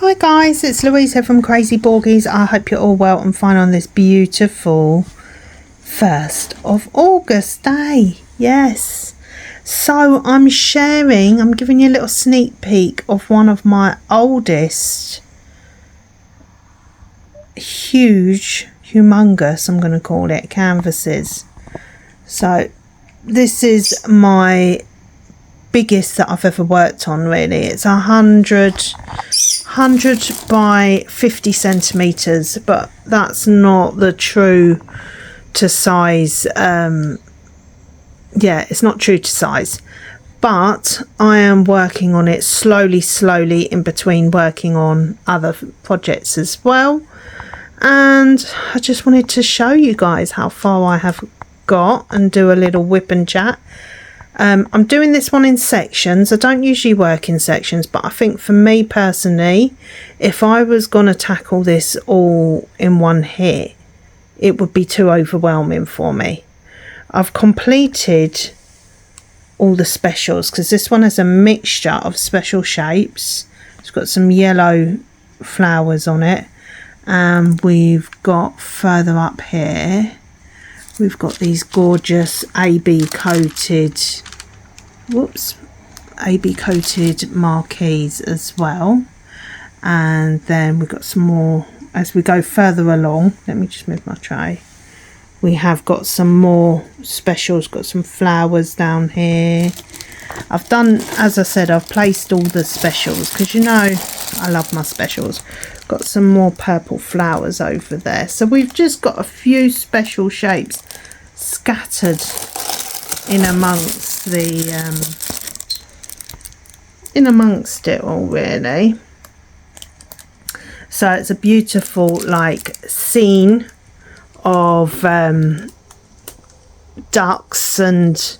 Hi guys, it's Louise here from Crazy Borgies. I hope you're all well and fine on this beautiful 1st of August day. Yes. So I'm giving you a little sneak peek of one of my oldest, humongous, I'm going to call it, canvases. So this is my biggest that I've ever worked on, really. It's 100 by 50 centimeters, but that's not the true to size. It's not true to size, but I am working on it slowly in between working on other projects as well. And I just wanted to show you guys how far I have got and do a little whip and chat. I'm doing this one in sections. I don't usually work in sections, but I think for me personally, if I was going to tackle this all in one hit, it would be too overwhelming for me. I've completed all the specials because this one has a mixture of special shapes. It's got some yellow flowers on it, and we've got further up here, we've got these gorgeous AB coated marquees as well. And then we've got some more as we go further along. Let me just move my tray. We have got some more specials, got some flowers down here. I've done, as I said, I've placed all the specials because you know I love my specials. Got some more purple flowers over there. So we've just got a few special shapes scattered in amongst it all, really. So it's a beautiful like scene of ducks and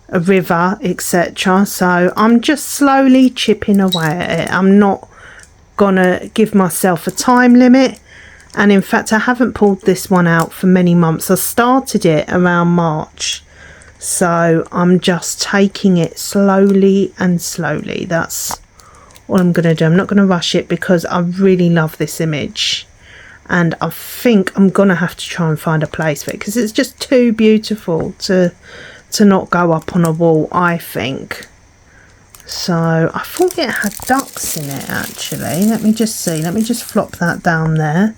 a river, etc. So I'm just slowly chipping away at it. I'm not gonna give myself a time limit, and in fact I haven't pulled this one out for many months. I started it around March, so I'm just taking it slowly. That's all I'm gonna do. I'm not gonna rush it because I really love this image, and I think I'm gonna have to try and find a place for it because it's just too beautiful to not go up on a wall, I think. So I thought it had ducks in it actually. Let me just see. Let me just flop that down there.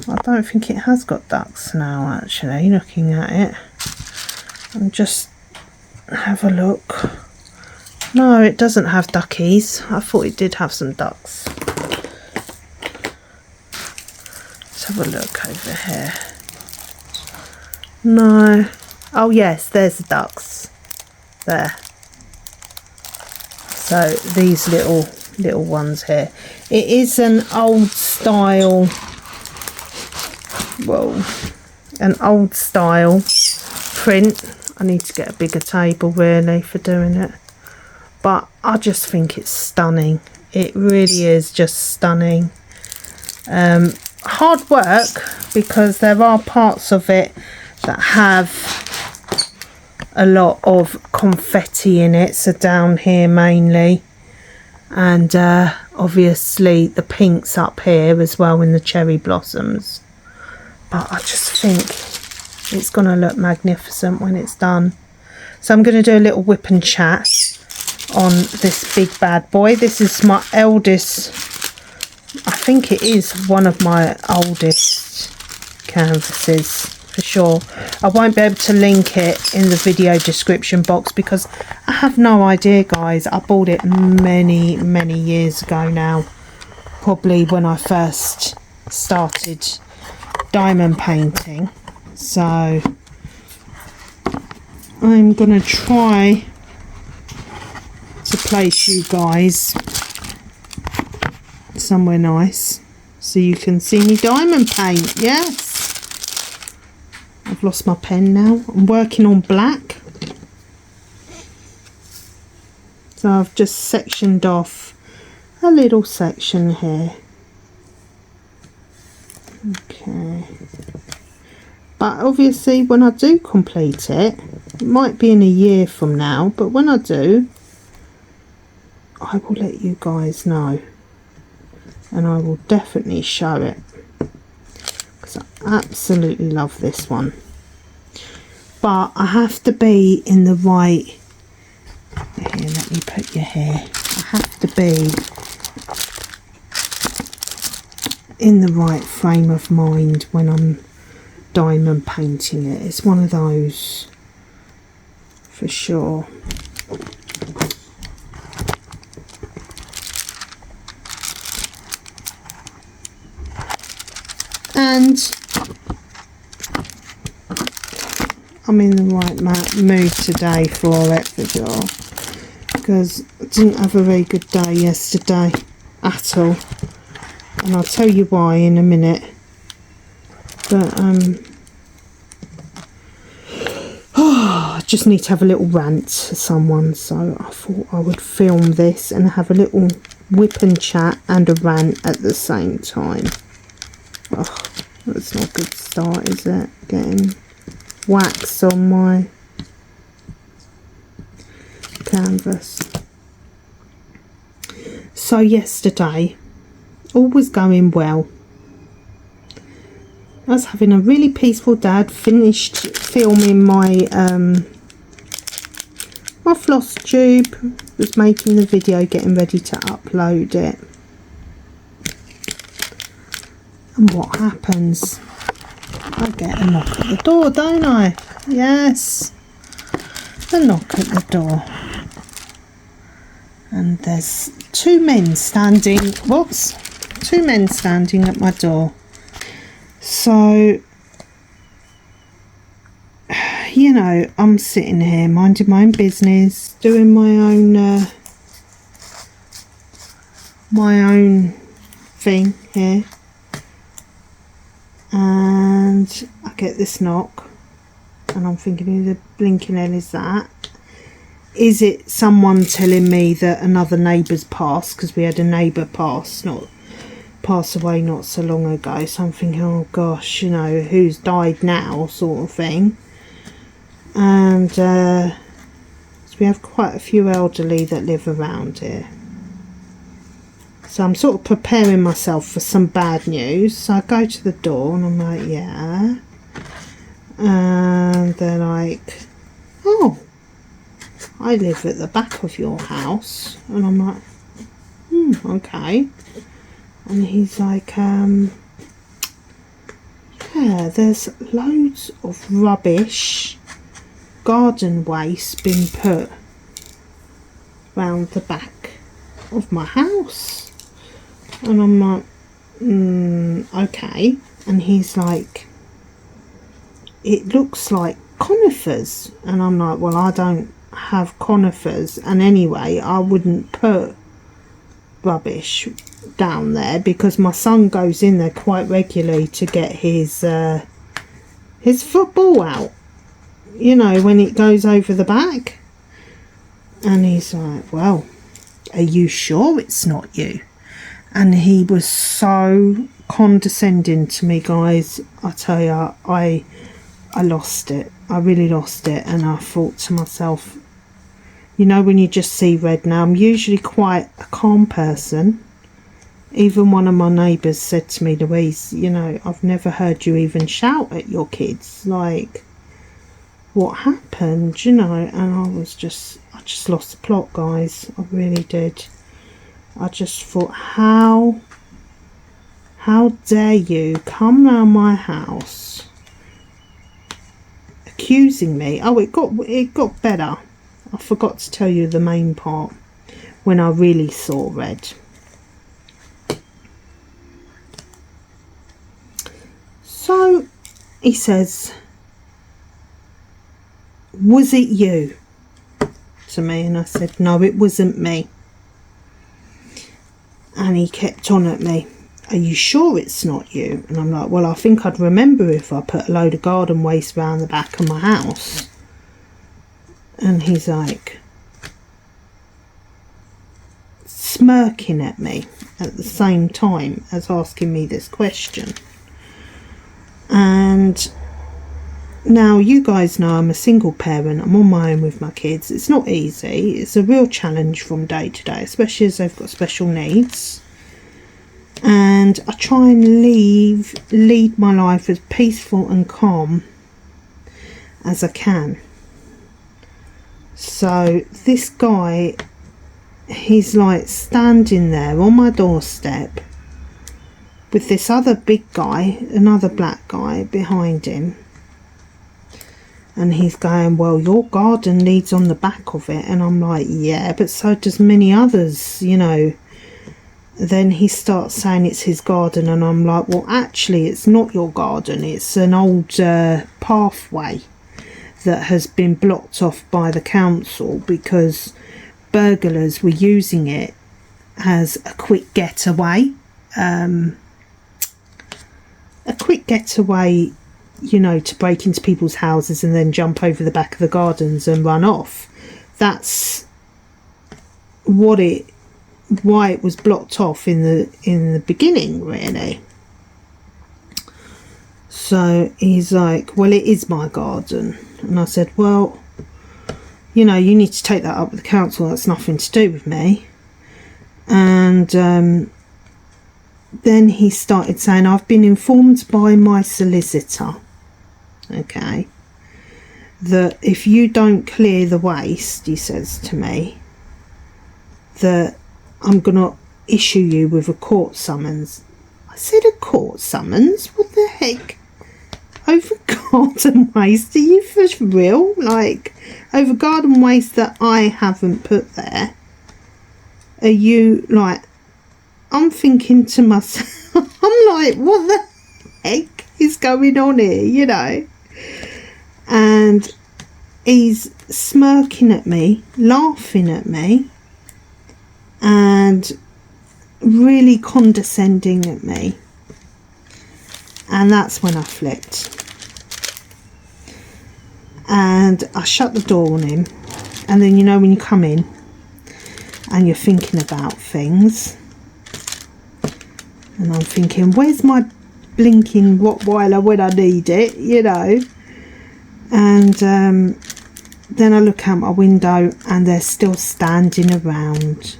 I don't think it has got ducks now actually, looking at it. And just have a look. No, it doesn't have duckies. I thought it did have some ducks. Let's have a look over here. No. Oh yes, there's the ducks. There. So these little ones here. It is an old style, print. I need to get a bigger table really for doing it, but I just think it's stunning. It really is just stunning. Hard work because there are parts of it that have a lot of confetti in it, so down here mainly, and obviously the pinks up here as well in the cherry blossoms, but I just think it's gonna look magnificent when it's done. So I'm going to do a little whip and chat on this big bad boy. This is my eldest, I think it is one of my oldest canvases for sure. I won't be able to link it in the video description box because I have no idea, guys. I bought it many years ago now, probably when I first started diamond painting. So I'm gonna try to place you guys somewhere nice so you can see me diamond paint. Yes, I've lost my pen now. I'm working on black, so I've just sectioned off a little section here. Okay, but obviously when I do complete it, it might be in a year from now, but when I do, I will let you guys know. and I will definitely show it because I absolutely love this one. But I have to be in the right, here, let me put your hair, I have to be in the right frame of mind when I'm diamond painting it. It's one of those for sure. And I'm in the right mood today for it, for sure, because I didn't have a very good day yesterday at all, and I'll tell you why in a minute. But I just need to have a little rant to someone, so I thought I would film this and have a little whip and chat and a rant at the same time. Oh, that's not a good start, is it? Getting wax on my canvas. So yesterday, all was going well. I was having a really peaceful day. I'd finished filming my my floss tube, was making the video, getting ready to upload it. And what happens? I get a knock at the door, don't I? Yes, a knock at the door. And there's two men standing, whoops, two men standing at my door. So, you know, I'm sitting here minding my own business, doing my own thing here. And I get this knock, and I'm thinking, who the blinking hell is that? Is it someone telling me that another neighbour's passed? Because we had a neighbour pass away not so long ago. So I'm thinking, oh gosh, you know, who's died now, sort of thing. And so we have quite a few elderly that live around here. So I'm sort of preparing myself for some bad news. So I go to the door and I'm like, yeah. And they're like, oh, I live at the back of your house. And I'm like, okay. And he's like, yeah, there's loads of rubbish, garden waste been put round the back of my house. And I'm like, okay. And he's like, it looks like conifers. And I'm like, well, I don't have conifers, and anyway, I wouldn't put rubbish down there because my son goes in there quite regularly to get his football out, you know, when it goes over the back. And he's like, well, are you sure it's not you? And he was so condescending to me, guys. I tell you, I lost it. I really lost it. And I thought to myself, you know, when you just see red now, I'm usually quite a calm person. Even one of my neighbours said to me, Louise, you know, I've never heard you even shout at your kids. Like, what happened, you know? And I just lost the plot, guys. I really did. I just thought, how dare you come round my house accusing me? Oh, it got better. I forgot to tell you the main part when I really saw red. So he says, was it you? To me. And I said, no, it wasn't me. And he kept on at me, are you sure it's not you? And I'm like, well, I think I'd remember if I put a load of garden waste around the back of my house. And he's like smirking at me at the same time as asking me this question. And now you guys know I'm a single parent. I'm on my own with my kids. It's not easy. It's a real challenge from day to day, especially as they've got special needs. and I try and lead my life as peaceful and calm as I can. So this guy, he's like standing there on my doorstep with this other big guy, another black guy behind him, and he's going, well, your garden leads on the back of it. And I'm like, yeah, but so does many others, you know. Then he starts saying it's his garden, and I'm like, well, actually it's not your garden, it's an old pathway that has been blocked off by the council because burglars were using it as a quick getaway. You know, to break into people's houses and then jump over the back of the gardens and run off. That's why it was blocked off in the beginning, really. So he's like, well, it is my garden. And I said, well, you know, you need to take that up with the council, that's nothing to do with me. And then he started saying, I've been informed by my solicitor, okay, that if you don't clear the waste, he says to me, that I'm going to issue you with a court summons. I said, a court summons? What the heck? Over garden waste? Are you for real? Like, over garden waste that I haven't put there? Are you, like, I'm thinking to myself, I'm like, what the heck is going on here, you know? And he's smirking at me, laughing at me, and really condescending at me. And that's when I flipped. And I shut the door on him. And then, you know, when you come in and you're thinking about things, and I'm thinking, where's my blinking Rottweiler when I need it, you know? And then I look out my window and they're still standing around,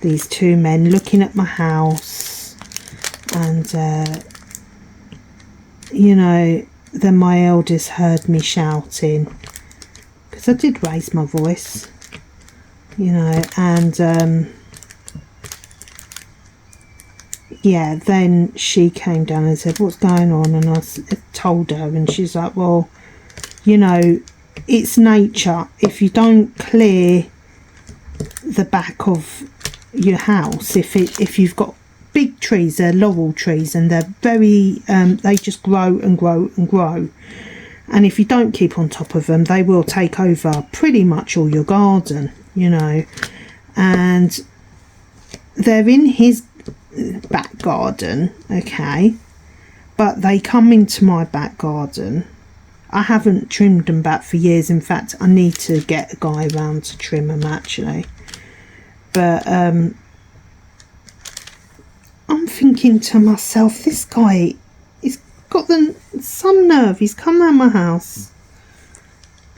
these two men, looking at my house. And you know, then my eldest heard me shouting, because I did raise my voice, you know. And yeah, then she came down and said, what's going on? And I told her, and she's like, well, you know, it's nature. If you don't clear the back of your house, if you've got big trees, they're laurel trees, and they're very they just grow and grow and grow, and if you don't keep on top of them, they will take over pretty much all your garden, you know. And they're in his back garden, okay, but they come into my back garden. I haven't trimmed them back for years. In fact, I need to get a guy around to trim them, actually. But I'm thinking to myself, this guy, he's got some nerve. He's come round my house,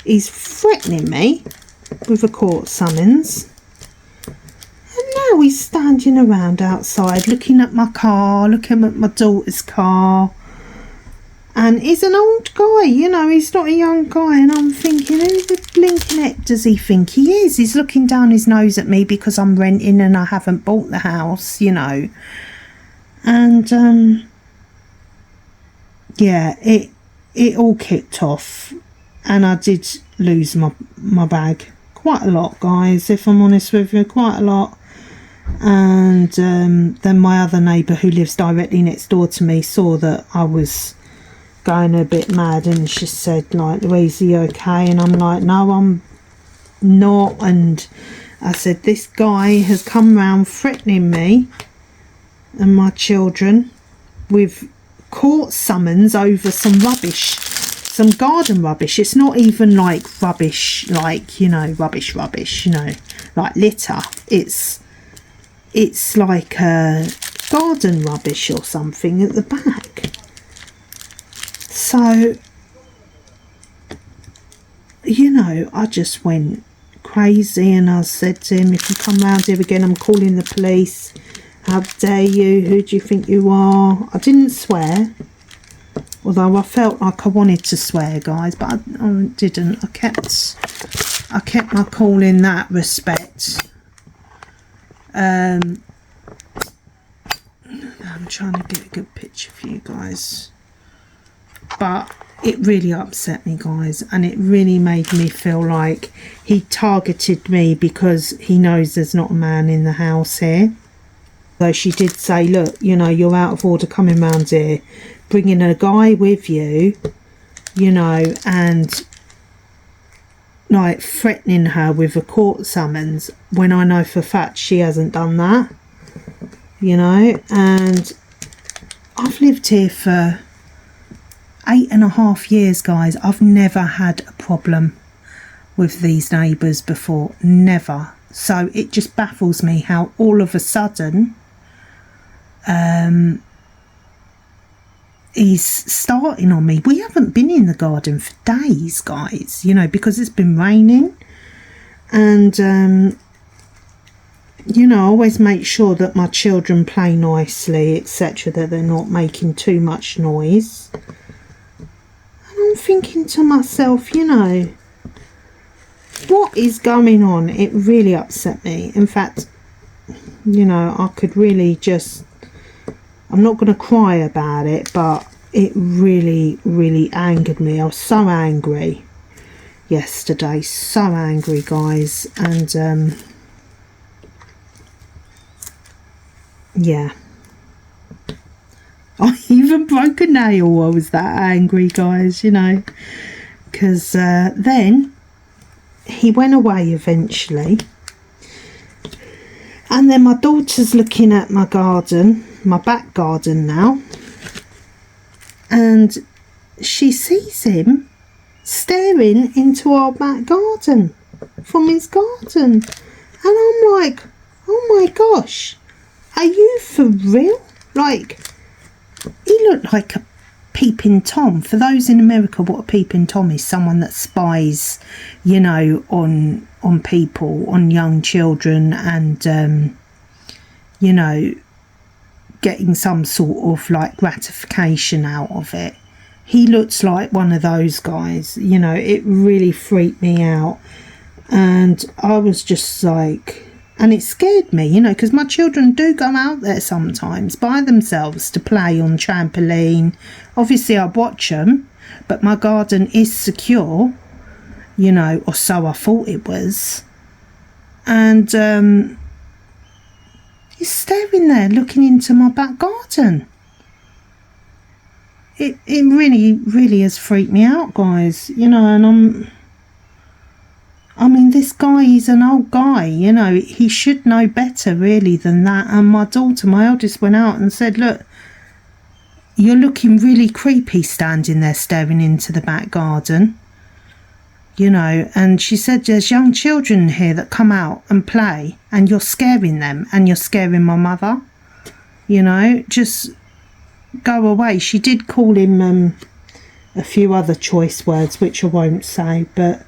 he's threatening me with a court summons, and now he's standing around outside looking at my car, looking at my daughter's car. And he's an old guy, you know, he's not a young guy. And I'm thinking, who the blinking heck does he think he is? He's looking down his nose at me because I'm renting and I haven't bought the house, you know. And yeah, it all kicked off, and I did lose my bag quite a lot, guys, if I'm honest with you, quite a lot. And then my other neighbour, who lives directly next door to me, saw that I was going a bit mad, and she said, like, Louise, are you okay? And I'm like, no, I'm not. And I said, this guy has come round threatening me and my children with court summons over some rubbish, some garden rubbish. It's not even like rubbish, like, you know, rubbish, you know, like litter. It's like garden rubbish or something at the back. So, you know, I just went crazy, and I said to him, if you come round here again, I'm calling the police. How dare you? Who do you think you are? I didn't swear. Although I felt like I wanted to swear, guys, but I didn't. I kept my cool in that respect. I'm trying to get a good picture for you guys. But it really upset me, guys, and it really made me feel like he targeted me because he knows there's not a man in the house here. Though she did say, look, you know, you're out of order coming round here, bringing a guy with you, you know, and like threatening her with a court summons when I know for a fact she hasn't done that, you know. And I've lived here for 8.5 years, guys. I've never had a problem with these neighbours before, never. So it just baffles me how all of a sudden he's starting on me. We haven't been in the garden for days, guys, you know, because it's been raining. And you know, I always make sure that my children play nicely, etc., that they're not making too much noise. I'm thinking to myself, you know, what is going on? It really upset me. In fact, you know, I could really just, I'm not going to cry about it, but it really, really angered me. I was so angry yesterday, so angry, guys. And yeah, I even broke a nail. I was that angry, guys, you know, because then he went away eventually, and then my daughter's looking at my garden, my back garden now, and she sees him staring into our back garden from his garden, and I'm like, oh my gosh, are you for real? Like, he looked like a peeping Tom. For those in America, what a peeping Tom is, someone that spies, you know, on people, on young children, and you know, getting some sort of like gratification out of it. He looks like one of those guys, you know. It really freaked me out, and I was just like, and it scared me, you know, because my children do go out there sometimes by themselves to play on trampoline. Obviously I watch them, but my garden is secure, you know, or so I thought it was. And he's staring there looking into my back garden. It really, really has freaked me out, guys, you know. And I mean, this guy, he's an old guy, you know, he should know better really than that. And my daughter, my eldest, went out and said, look, you're looking really creepy standing there staring into the back garden, you know. And she said, there's young children here that come out and play, and you're scaring them, and you're scaring my mother, you know, just go away. She did call him a few other choice words, which I won't say, but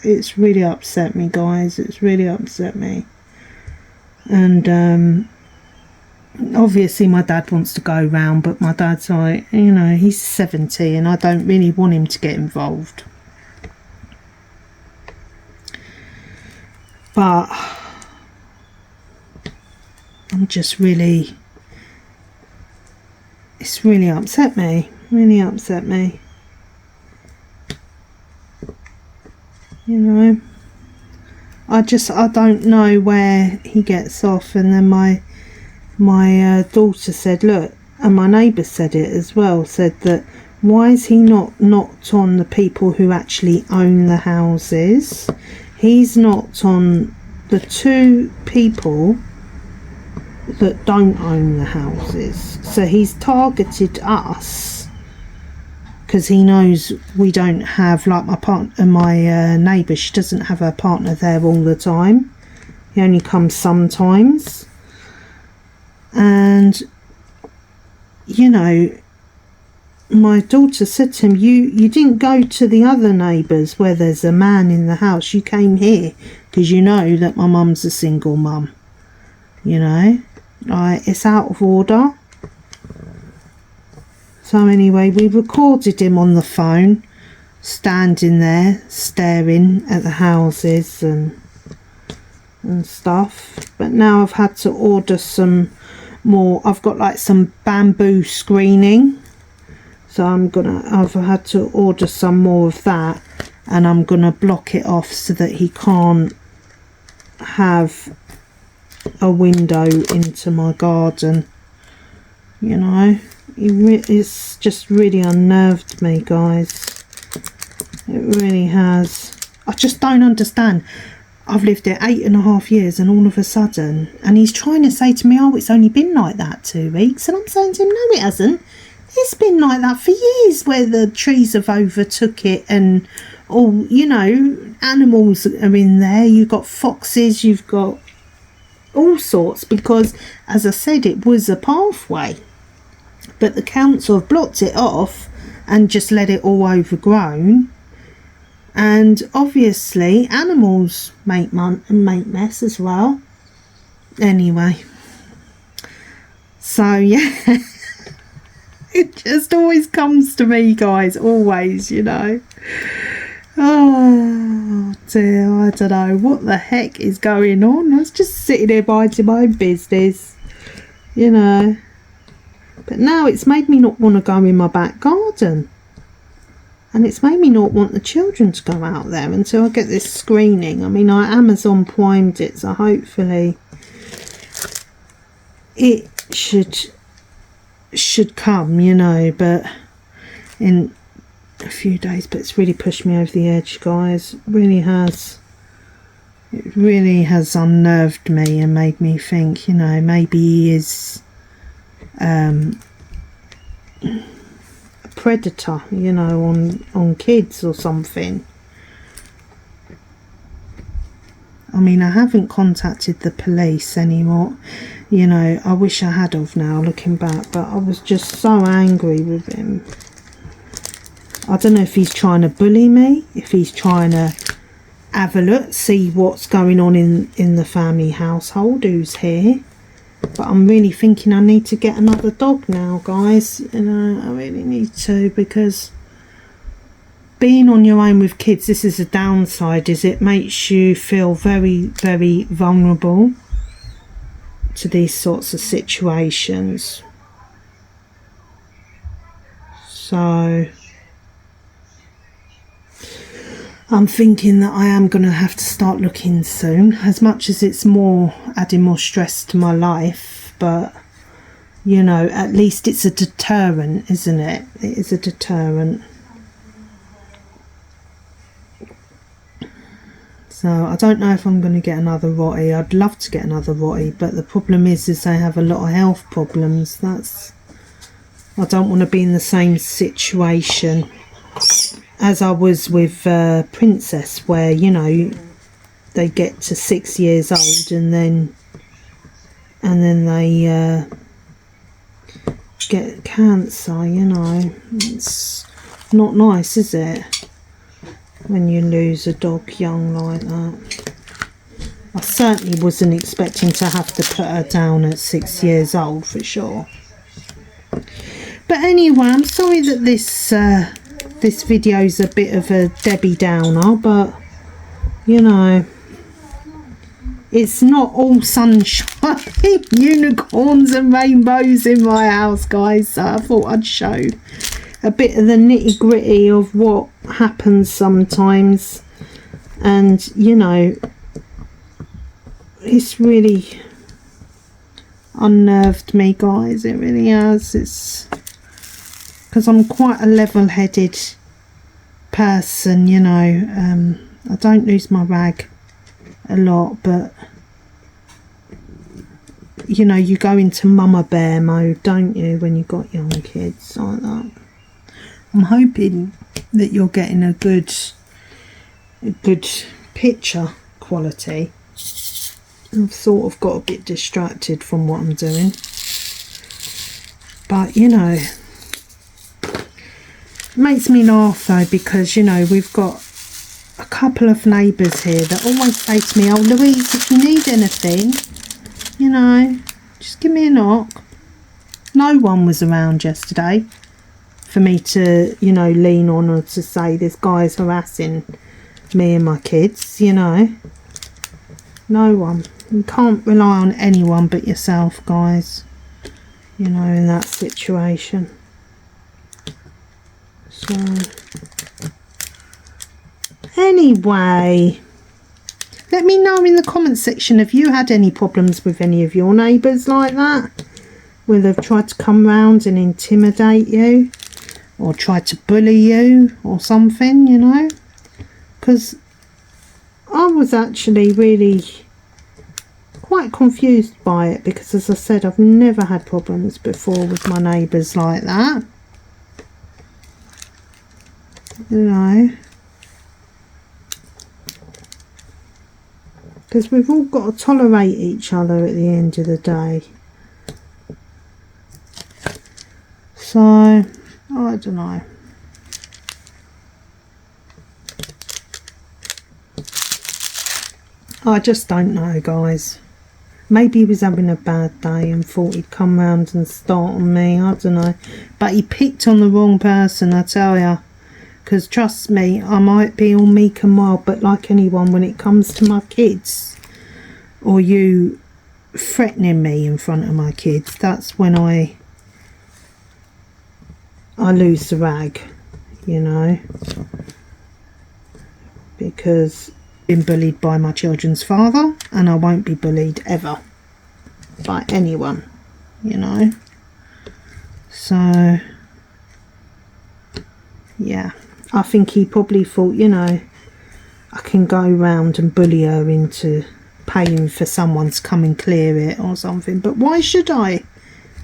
it's really upset me, guys. It's really upset me. And obviously my dad wants to go round, but my dad's like, you know, he's 70 and I don't really want him to get involved. But I'm just really, it's really upset me. Really upset me. You know, I don't know where he gets off. And then my daughter said, look, and my neighbour said it as well, said that why is he not knocked on the people who actually own the houses? He's knocked on the two people that don't own the houses. So he's targeted us because he knows we don't have, like my partner, my neighbour, she doesn't have her partner there all the time. He only comes sometimes. And, you know, my daughter said to him, you didn't go to the other neighbours where there's a man in the house. You came here because you know that my mum's a single mum. you know, like it's out of order. So anyway, we recorded him on the phone, standing there staring at the houses and stuff. But now I've had to order some more. I've got like some bamboo screening, so I've had to order some more of that, and I'm gonna block it off so that he can't have a window into my garden, you know. It's just really unnerved me, guys. It really has. I just don't understand. I've lived there 8.5 years, and all of a sudden, and he's trying to say to me, oh, it's only been like that 2 weeks, and I'm saying to him, no, it hasn't. It's been like that for years, where the trees have overtook it, and all, you know, animals are in there. You've got foxes, you've got all sorts, because as I said, it was a pathway, but the council have blocked it off and just let it all overgrown. And obviously animals make mess as well. Anyway, so yeah. It just always comes to me, guys, always, you know. Oh dear, I don't know what the heck is going on. I was just sitting there minding my own business, you know. But now it's made me not want to go in my back garden. And it's made me not want the children to go out there until I get this screening. I mean, I Amazon Primed it, so hopefully it should come, you know, but in a few days. But it's really pushed me over the edge, guys. It really has. It really has unnerved me and made me think, you know, maybe he is a predator, you know, on kids or something. I mean, I haven't contacted the police anymore, you know. I wish I had of now, looking back, but I was just so angry with him. I don't know if he's trying to bully me, if he's trying to have a look, see what's going on in the family household, who's here. But I'm really thinking I need to get another dog now, guys. You know, I really need to, because being on your own with kids, this is a downside, is it makes you feel very, very vulnerable to these sorts of situations. So I'm thinking that I am going to have to start looking soon, as much as it's adding more stress to my life. But, you know, at least it's a deterrent, isn't it? It is a deterrent. So I don't know if I'm going to get another Rotty. I'd love to get another Rotty, but the problem is they have a lot of health problems. I don't want to be in the same situation as I was with Princess, where, you know, they get to 6 years old and then they get cancer, you know. It's not nice, is it, when you lose a dog young like that? I certainly wasn't expecting to have to put her down at 6 years old, for sure. But anyway, I'm sorry that this video's a bit of a Debbie Downer, but, you know, it's not all sunshine, unicorns and rainbows in my house, guys. So I thought I'd show a bit of the nitty gritty of what happens sometimes. And, you know, it's really unnerved me, guys. It really has. It's because I'm quite a level-headed person, you know. I don't lose my rag a lot, but, you know, you go into mama bear mode, don't you, when you've got young kids like that. I'm hoping that you're getting a good picture quality. I've sort of got a bit distracted from what I'm doing, but, you know, it makes me laugh though, because, you know, we've got a couple of neighbours here that always say to me, oh Louise, if you need anything, you know, just give me a knock. No one was around yesterday for me to, you know, lean on or to say this guy's harassing me and my kids, you know. No one. You can't rely on anyone but yourself, guys, you know, in that situation. So anyway, let me know in the comments section if you had any problems with any of your neighbours like that, where they've tried to come round and intimidate you or tried to bully you or something, you know. Because I was actually really quite confused by it, because as I said, I've never had problems before with my neighbours like that, you know. Because we've all got to tolerate each other at the end of the day. So, I don't know. I just don't know, guys. Maybe he was having a bad day and thought he'd come round and start on me. I don't know. But he picked on the wrong person, I tell ya. Because trust me, I might be all meek and mild, but like anyone, when it comes to my kids, or you threatening me in front of my kids, that's when I lose the rag, you know. Because I've been bullied by my children's father, and I won't be bullied ever by anyone, you know. So yeah, I think he probably thought, you know, I can go round and bully her into paying for someone to come and clear it or something. But why should I?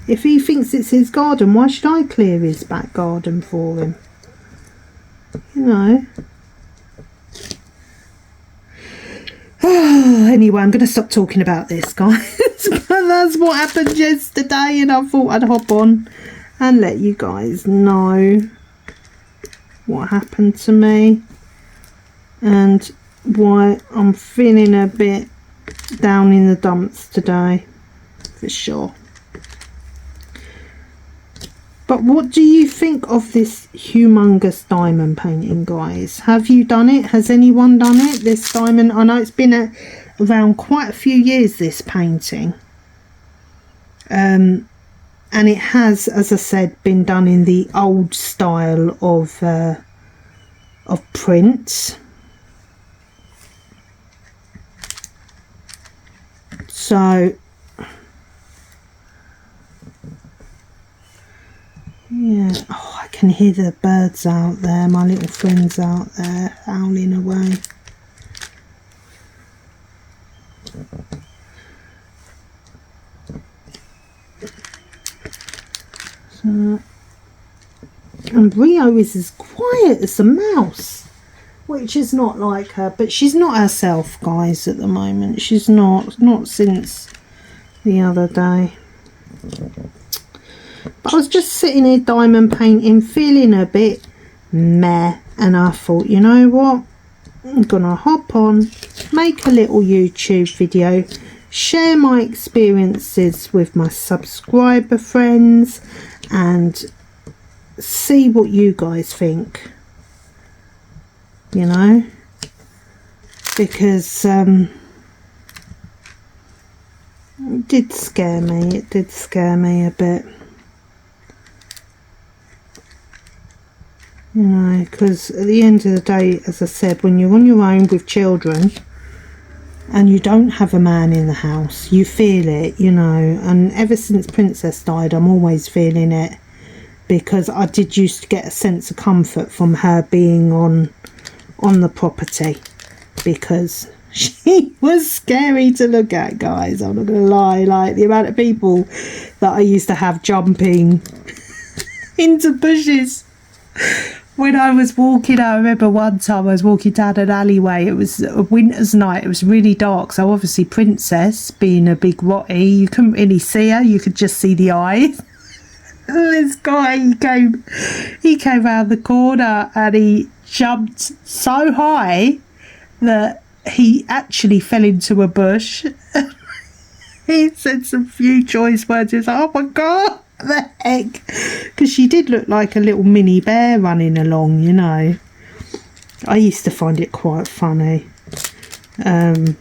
If he thinks it's his garden, why should I clear his back garden for him? You know. Anyway, I'm going to stop talking about this, guys. That's what happened yesterday, and I thought I'd hop on and let you guys know what happened to me and why I'm feeling a bit down in the dumps today, for sure. But what do you think of this humongous diamond painting, guys? Have you done it? Has anyone done it, this diamond? I know it's been around quite a few years, this painting, and it has, as I said, been done in the old style of print. So yeah, oh, I can hear the birds out there, my little friends out there howling away. So, and Rio is as quiet as a mouse, which is not like her, but she's not herself, guys, at the moment. She's not since the other day. But I was just sitting here diamond painting, feeling a bit meh, and I thought, you know what, I'm gonna hop on, make a little YouTube video, share my experiences with my subscriber friends, and see what you guys think, you know, because it did scare me a bit, you know, because at the end of the day, as I said, when you're on your own with children and you don't have a man in the house, you feel it, you know. And ever since Princess died, I'm always feeling it, because I did used to get a sense of comfort from her being on the property, because she was scary to look at, guys. I'm not gonna lie, like the amount of people that I used to have jumping into bushes when I was walking. I remember one time I was walking down an alleyway. It was a winter's night. It was really dark. So obviously Princess, being a big rotty, you couldn't really see her. You could just see the eyes. This guy, he came around the corner and he jumped so high that he actually fell into a bush. He said some few choice words. It's like, oh my god, what the heck? Because she did look like a little mini bear running along, you know. I used to find it quite funny. But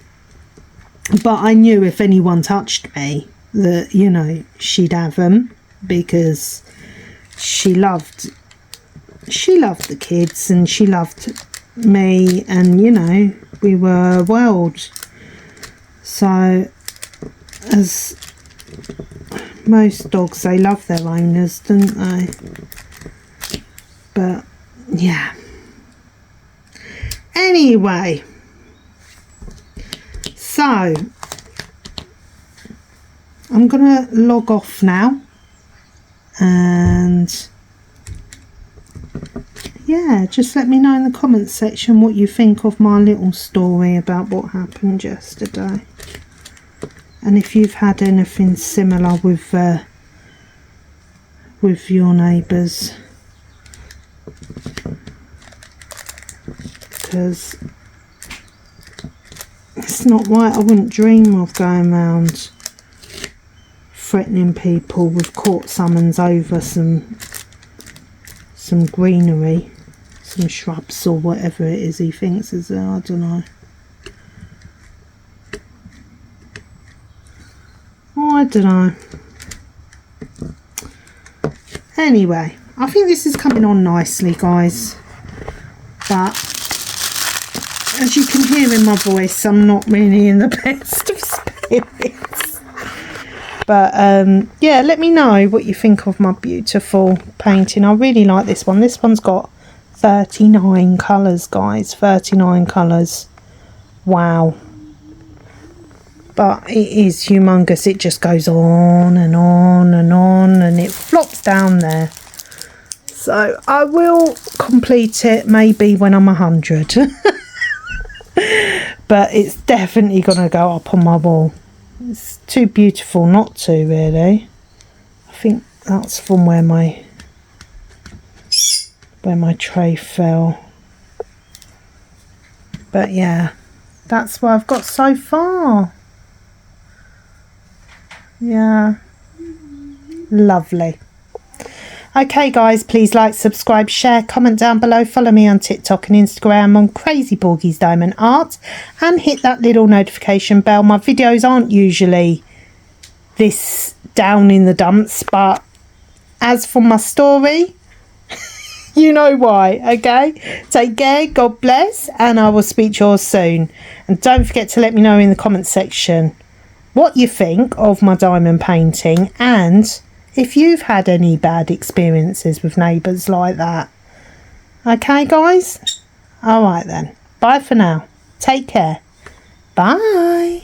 I knew if anyone touched me that, you know, she'd have them, because she loved the kids and she loved me, and you know, we were a world. So as most dogs, they love their owners, don't they? But yeah, anyway, so I'm gonna log off now, and yeah, just let me know in the comments section what you think of my little story about what happened yesterday, and if you've had anything similar with your neighbours, because it's not right. I wouldn't dream of going around threatening people with court summons over some greenery, some shrubs or whatever it is he thinks is there. I don't know. Oh, I don't know. Anyway, I think this is coming on nicely, guys, but as you can hear in my voice, I'm not really in the best of spirits. But yeah, let me know what you think of my beautiful painting. I really like this one. This one's got 39 colours, guys. 39 colours. Wow. But it is humongous. It just goes on and on and on, and it flops down there. So I will complete it maybe when I'm 100. But it's definitely going to go up on my wall. It's too beautiful not to, really. I think that's from where my tray fell. But yeah, that's what I've got so far. Yeah, lovely. Okay guys, please like, subscribe, share, comment down below, follow me on TikTok and Instagram on Crazy Porgy's Diamond Art, and hit that little notification bell. My videos aren't usually this down in the dumps, but as for my story, you know why. Okay, take care, God bless, and I will speak to you all soon. And don't forget to let me know in the comment section what you think of my diamond painting, and if you've had any bad experiences with neighbours like that. Okay guys, alright then, bye for now, take care, bye.